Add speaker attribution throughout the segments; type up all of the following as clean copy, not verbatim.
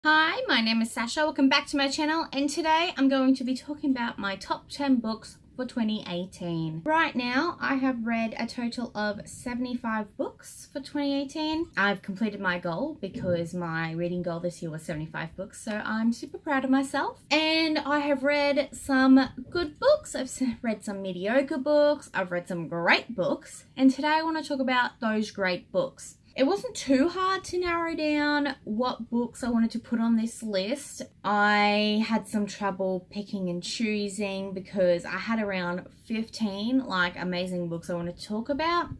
Speaker 1: Hi, my name is Sasha. Welcome back to my channel, and today I'm going to be talking about my top 10 books for 2018. Right now, I have read a total of 75 books for 2018. I've completed my goal because my reading goal this year was 75 books, so I'm super proud of myself. And I have read some good books, I've read some mediocre books, I've read some great books, and today I want to talk about those great books. It wasn't too hard to narrow down what books I wanted to put on this list. I had some trouble picking and choosing because I had around 15 amazing books I wanted to talk about,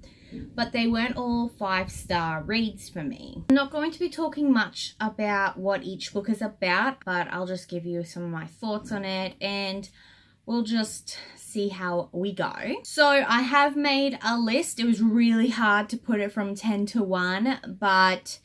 Speaker 1: but they weren't all 5-star reads for me. I'm not going to be talking much about what each book is about, but I'll just give you some of my thoughts on it and we'll just see how we go. So I have made a list. It was really hard to put it from 10 to 1, but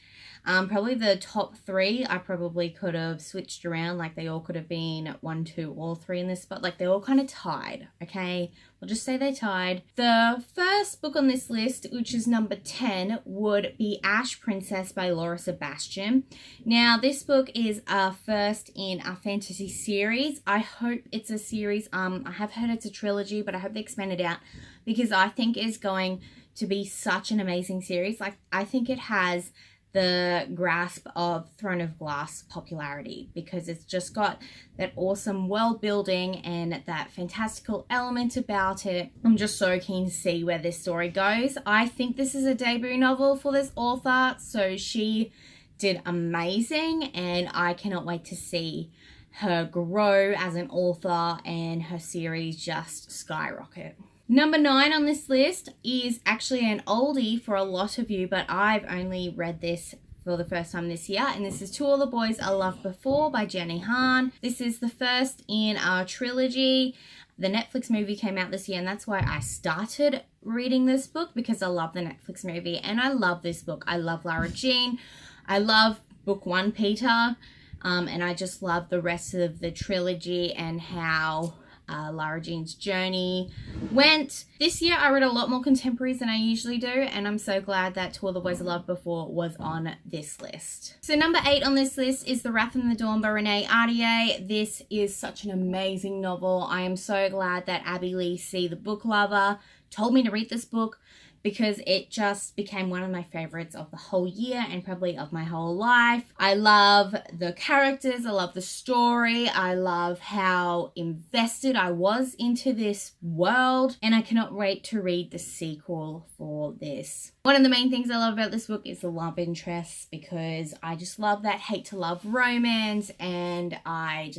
Speaker 1: probably the top 3 I probably could have switched around. They all could have been 1, 2, or 3 in this, but they're all kind of tied, okay? We'll just say they tied. The first book on this list, which is number 10, would be Ash Princess by Laura Sebastian. Now, this book is a first in a fantasy series. I hope it's a series. I have heard it's a trilogy, but I hope they expand it out because I think it's going to be such an amazing series. I think it has the grasp of Throne of Glass popularity because it's just got that awesome world building and that fantastical element about it. I'm just so keen to see where this story goes. I think this is a debut novel for this author, so she did amazing and I cannot wait to see her grow as an author and her series just skyrocket. Number 9 on this list is actually an oldie for a lot of you, but I've only read this for the first time this year, and this is To All the Boys I Loved Before by Jenny Han. This is the first in our trilogy. The Netflix movie came out this year, and that's why I started reading this book, because I love the Netflix movie, and I love this book. I love Lara Jean. I love book 1, Peter, and I just love the rest of the trilogy and how Lara Jean's journey went. This year I read a lot more contemporaries than I usually do, and I'm so glad that To All the Boys I Loved Before was on this list. So number 8 on this list is The Wrath and the Dawn by Renee Ahdieh. This is such an amazing novel. I am so glad that Abby Lee C, the book lover, told me to read this book because it just became one of my favorites of the whole year and probably of my whole life. I love the characters, I love the story, I love how invested I was into this world, and I cannot wait to read the sequel for this. One of the main things I love about this book is the love interest, because I just love that hate to love romance, and I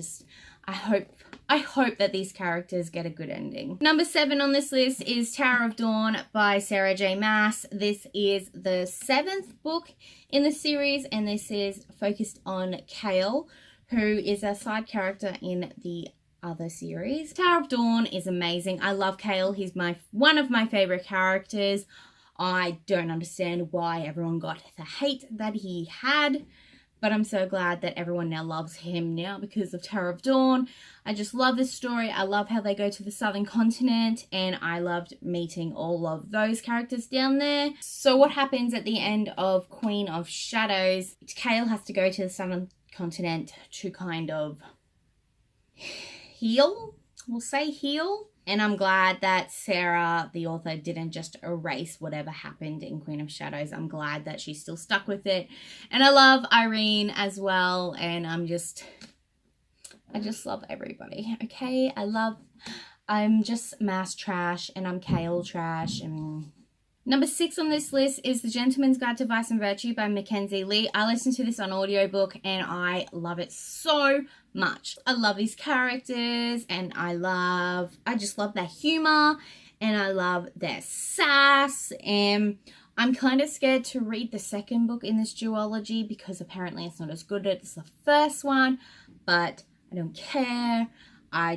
Speaker 1: hope that these characters get a good ending. Number 7 on this list is Tower of Dawn by Sarah J. Maas. This is the 7th book in the series, and this is focused on Kale, who is a side character in the other series. Tower of Dawn is amazing. I love Kale. He's one of my favorite characters. I don't understand why everyone got the hate that he had, but I'm so glad that everyone now loves him now because of Tower of Dawn. I just love this story. I love how they go to the southern continent, and I loved meeting all of those characters down there. So what happens at the end of Queen of Shadows? Kale has to go to the southern continent to kind of heal. We'll say heal. And I'm glad that Sarah, the author, didn't just erase whatever happened in Queen of Shadows. I'm glad that she's still stuck with it. And I love Irene as well. And I just love everybody, okay? I'm just Maas trash, and I'm Kale trash. And number 6 on this list is The Gentleman's Guide to Vice and Virtue by Mackenzie Lee. I listened to this on audiobook and I love it so much. I love these characters, and I just love their humor, and I love their sass, and I'm kind of scared to read the second book in this duology because apparently it's not as good as the first one, but I don't care. I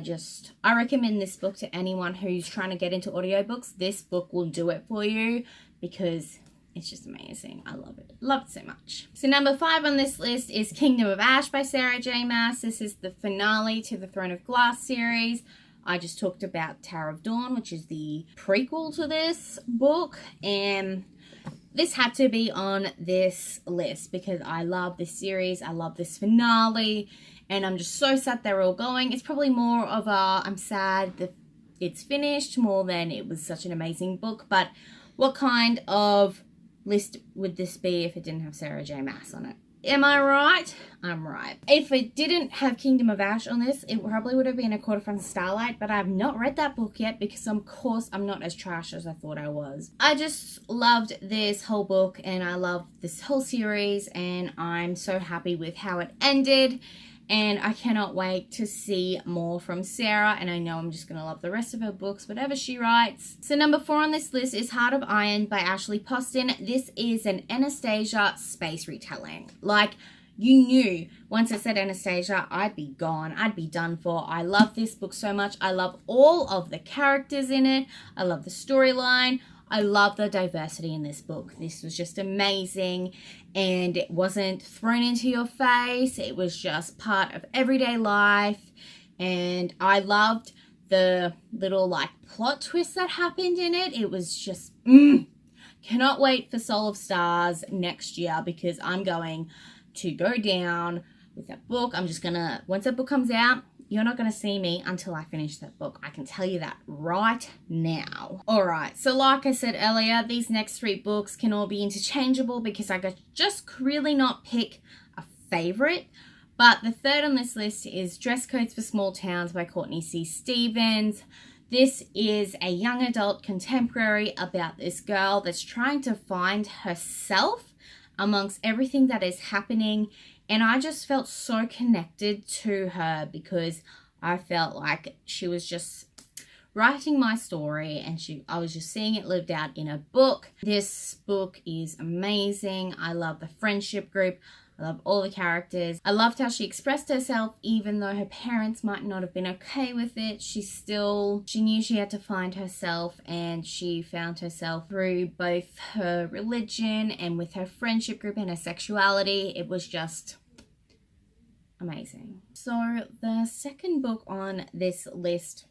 Speaker 1: recommend this book to anyone who's trying to get into audiobooks. This book will do it for you because it's just amazing. I love it. Love it so much. So number 5 on this list is Kingdom of Ash by Sarah J. Maas. This is the finale to the Throne of Glass series. I just talked about Tower of Dawn, which is the prequel to this book, and this had to be on this list because I love this series. I love this finale, and I'm just so sad they're all going. It's probably more of a I'm sad that it's finished more than it was such an amazing book. But what kind of list would this be if it didn't have Sarah J. Maas on it? Am I right? I'm right. If it didn't have Kingdom of Ash on this, it probably would have been A Quarter from Starlight, but I've not read that book yet because, of course, I'm not as trash as I thought I was. I just loved this whole book, and I love this whole series, and I'm so happy with how it ended, and I cannot wait to see more from Sarah, and I know I'm just going to love the rest of her books, whatever she writes. So number 4 on this list is Heart of Iron by Ashley Poston. This is an Anastasia space retelling. Like, you knew once I said Anastasia, I'd be gone. I'd be done for. I love this book so much. I love all of the characters in it. I love the storyline. I love the diversity in this book. This was just amazing, and it wasn't thrown into your face. It was just part of everyday life, and I loved the little like plot twist that happened in it. It was just, cannot wait for Soul of Stars next year because I'm going to go down with that book. I'm just gonna, once that book comes out, you're not going to see me until I finish that book. I can tell you that right now. All right, so like I said earlier, these next 3 books can all be interchangeable because I could just really not pick a favorite. But the 3rd on this list is Dress Codes for Small Towns by Courtney C. Stevens. This is a young adult contemporary about this girl that's trying to find herself amongst everything that is happening. And I just felt so connected to her because I felt like she was just writing my story, and I was just seeing it lived out in a book. This book is amazing. I love the friendship group. I love all the characters. I loved how she expressed herself even though her parents might not have been okay with it. She knew she had to find herself, and she found herself through both her religion and with her friendship group and her sexuality. It was just amazing. So the 2nd book on this list,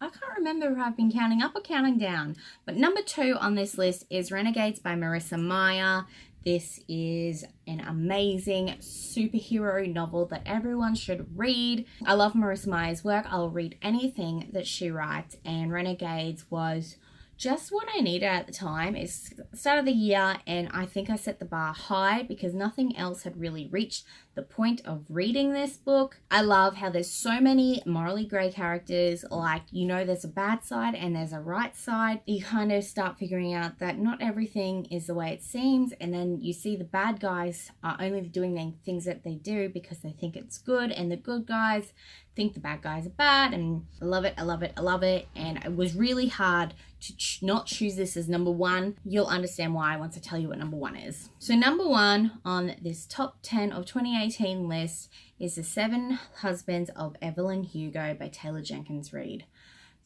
Speaker 1: I can't remember if I've been counting up or counting down, but number 2 on this list is Renegades by Marissa Meyer. This is an amazing superhero novel that everyone should read. I love Marissa Meyer's work. I'll read anything that she writes, and Renegades was just what I needed at the time. It's the start of the year, and I think I set the bar high because nothing else had really reached the point of reading this book. I love how there's so many morally grey characters. Like, you know, there's a bad side and there's a right side. You kind of start figuring out that not everything is the way it seems, and then you see the bad guys are only doing the things that they do because they think it's good, and the good guys think the bad guys are bad. And I love it, I love it, I love it. And it was really hard to not choose this as number 1. You'll understand why once I tell you what number 1 is. So number 1 on this top 10 of 2018 list is The 7 Husbands of Evelyn Hugo by Taylor Jenkins Reid.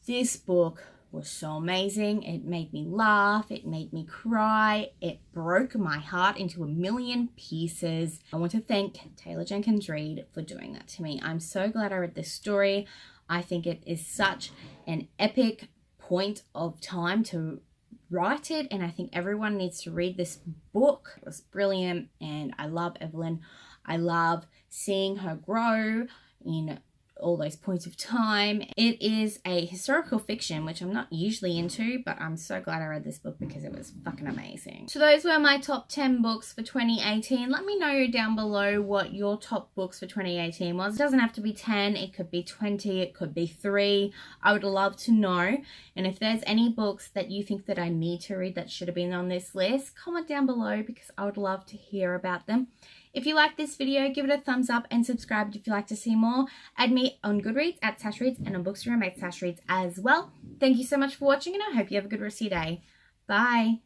Speaker 1: This book was so amazing. It made me laugh. It made me cry. It broke my heart into a million pieces. I want to thank Taylor Jenkins Reid for doing that to me. I'm so glad I read this story. I think it is such an epic point of time to write it, and I think everyone needs to read this book. It was brilliant, and I love Evelyn. I love seeing her grow in all those points of time. It is a historical fiction, which I'm not usually into, but I'm so glad I read this book because it was fucking amazing. So those were my top 10 books for 2018. Let me know down below what your top books for 2018 was. It doesn't have to be 10, it could be 20, it could be 3. I would love to know. And if there's any books that you think that I need to read that should have been on this list, comment down below because I would love to hear about them. If you like this video, give it a thumbs up and subscribe if you'd like to see more. Add me on Goodreads at sashreads and on Bookstagram at sashreads as well. Thank you so much for watching, and I hope you have a good rest of your day. Bye.